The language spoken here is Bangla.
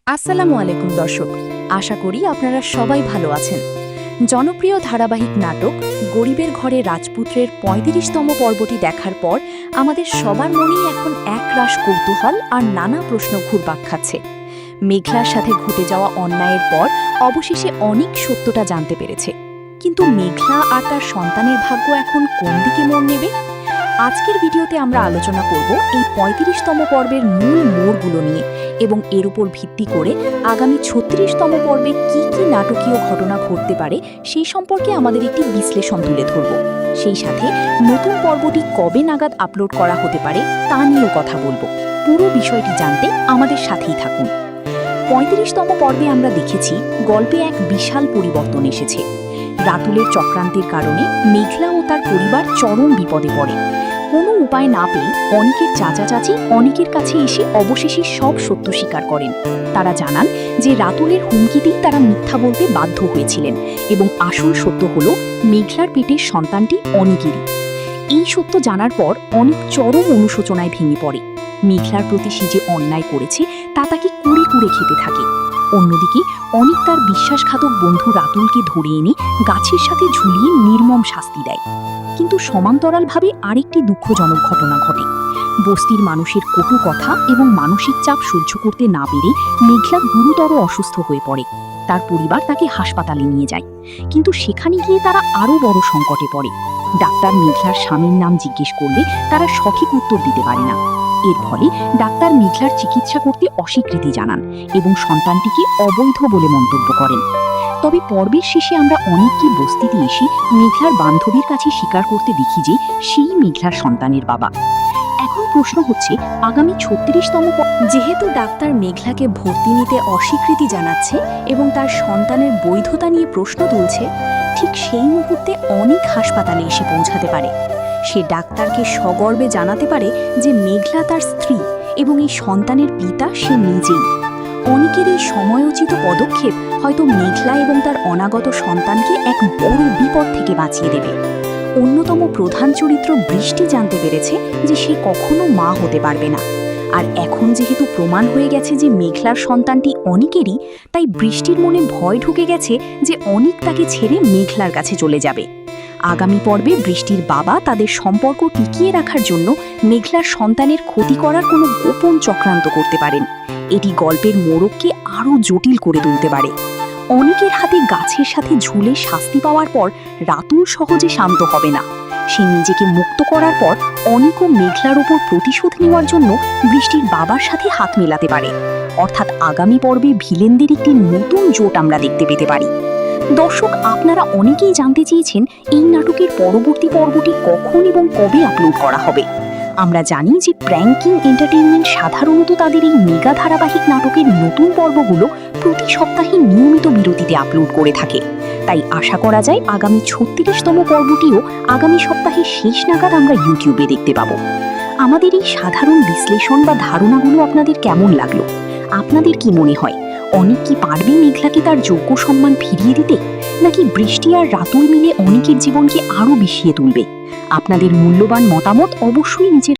আসসালামু আলাইকুম দর্শক, আশা করি আপনারা সবাই ভালো আছেন। জনপ্রিয় ধারাবাহিক নাটক গরিবের ঘরে রাজপুত্রের ৩৫তম পর্বটি দেখার পর আমাদের সবার মনেই এখন একরাশ কৌতূহল আর নানা প্রশ্ন ঘুরপাক খাচ্ছে। মেঘলার সাথে ঘটে যাওয়া অন্যায়ের পর অবশেষে অনেক সত্যটা জানতে পেরেছে, কিন্তু মেঘলা আর তার সন্তানের ভাগ্য এখন কোন দিকে মোড় নেবে? আজকের ভিডিওতে আমরা আলোচনা করব এই ৩৫তম পর্বের মূল মোড়গুলো নিয়ে, এবং এর উপর ভিত্তি করে আগামী ৩৬তম পর্বে কি কি নাটকীয় ঘটনা ঘটতে পারে সেই সম্পর্কে আমাদের একটি বিশ্লেষণ তুলে ধরব। সেই সাথে নতুন পর্বটি কবে নাগাদ আপলোড করা হতে পারে তা নিয়েও কথা বলবো। পুরো বিষয়টি জানতে আমাদের সাথেই থাকুন। ৩৫তম পর্বে আমরা দেখেছি গল্পে এক বিশাল পরিবর্তন এসেছে। রাতুলের চক্রান্তের কারণে মেঘলা ও তার পরিবার চরম বিপদে পড়ে। কোনো উপায় না পেয়ে অনিকের চাচা চাচি অনিকের কাছে এসে অবশেষে সব সত্য স্বীকার করেন। তারা জানান যে রাতুলের হুমকিতেই তারা মিথ্যা বলতে বাধ্য হয়েছিলেন, এবং আসল সত্য হল মেঘলার পেটের সন্তানটি অনিকেরই। এই সত্য জানার পর অনিক চরম অনুশোচনায় ভেঙে পড়ে। মেঘলার প্রতি সে যে অন্যায় করেছে তা তাকে কুড়ে কুড়ে খেতে থাকে। অন্যদিকে অনিক তার বিশ্বাসঘাতক বন্ধু রাতুলকে ধরে এনে গাছের সাথে ঝুলিয়ে নির্মম শাস্তি দেয়। কিন্তু সমান্তরালভাবে আরেকটি দুঃখজনক ঘটনা ঘটে। বস্তির মানুষের কটু কথা এবং মানসিক চাপ সহ্য করতে না পেরে মেঘলা গুরুতর অসুস্থ হয়ে পড়ে। তার পরিবার তাকে হাসপাতালে নিয়ে যায়, কিন্তু সেখানে গিয়ে তারা আরও বড় সংকটে পড়ে। ডাক্তার মেঘলার স্বামীর নাম জিজ্ঞেস করলে তারা সঠিক উত্তর দিতে পারে না। এর ফলে ডাক্তার মেঘলার চিকিৎসা করতে অস্বীকৃতি জানান এবং সন্তানটিকে অবৈধ বলে মন্তব্য করেন। তবে পর্বের শেষে আমরা অনেককে বস্তিতে এসে মেঘলার বান্ধবীর কাছে স্বীকার করতে দেখি যে সেই মেঘলার সন্তানের বাবা। এখন প্রশ্ন হচ্ছে, আগামী ৩৬তম যেহেতু ডাক্তার মেঘলাকে ভর্তি নিতে অস্বীকৃতি জানাচ্ছে এবং তার সন্তানের বৈধতা নিয়ে প্রশ্ন তুলছে, ঠিক সেই মুহূর্তে অনেক হাসপাতালে এসে পৌঁছাতে পারে। সে ডাক্তারকে সগর্বে জানাতে পারে যে মেঘলা তার স্ত্রী এবং এই সন্তানের পিতা সে নিজেই। অনেকের এই সময়োচিত পদক্ষেপ হয়তো মেঘলা এবং তার অনাগত সন্তানকে এক বড় বিপদ থেকে বাঁচিয়ে দেবে। অন্যতম প্রধান চরিত্র বৃষ্টি জানতে পেরেছে যে সে কখনো মা হতে পারবে না। আর এখন যেহেতু প্রমাণ হয়ে গেছে যে মেঘলার সন্তানটি অনিকেরই, তাই বৃষ্টির মনে ভয় ঢুকে গেছে যে অনিক তাকে ছেড়ে মেঘলার কাছে চলে যাবে। আগামী পর্বে বৃষ্টির বাবা তাদের সম্পর্ক টিকিয়ে রাখার জন্য মেঘলার সন্তানের ক্ষতি করার কোনো গোপন চক্রান্ত করতে পারেন। এটি গল্পের মোড়ককে আরও জটিল করে তুলতে পারে। অনিকের হাতে গাছের সাথে ঝুলে শাস্তি পাওয়ার পর রাতুল সহজে শান্ত হবে না। সে নিজেকে মুক্ত করার পর অনিক ও মেঘলার উপর প্রতিশোধ নেওয়ার জন্য বৃষ্টির বাবার সাথে হাত মেলাতে পারে। অর্থাৎ আগামী পর্বে ভিলেনদের একটি নতুন জোট আমরা দেখতে পেতে পারি। দর্শক, আপনারা অনেকেই জানতে চেয়েছেন এই নাটকের পরবর্তী পর্বটি কখন এবং কবে আপলোড করা হবে। আমরা জানি যে প্র্যাঙ্কিং এন্টারটেইনমেন্ট সাধারণত তাদের এই মেগা ধারাবাহিক নাটকের নতুন পর্বগুলো প্রতি সপ্তাহে নিয়মিত বিরতিতে আপলোড করে থাকে। তাই আশা করা যায় আগামী ৩৬তম পর্বটিও আগামী সপ্তাহের শেষ নাগাদ আমরা ইউটিউবে দেখতে পাবো। আমাদের এই সাধারণ বিশ্লেষণ বা ধারণাগুলো আপনাদের কেমন লাগলো? আপনাদের কি মনে হয়, অনিক কি পারবে মেঘলাকে তার যোগ্য সম্মান ফিরিয়ে দিতে, নাকি বৃষ্টি আর রাতুল মিলে অনিকের জীবনকে আরও বিষিয়ে তুলবে? আপনাদের মূল্যবান মতামত অবশ্যই নিচে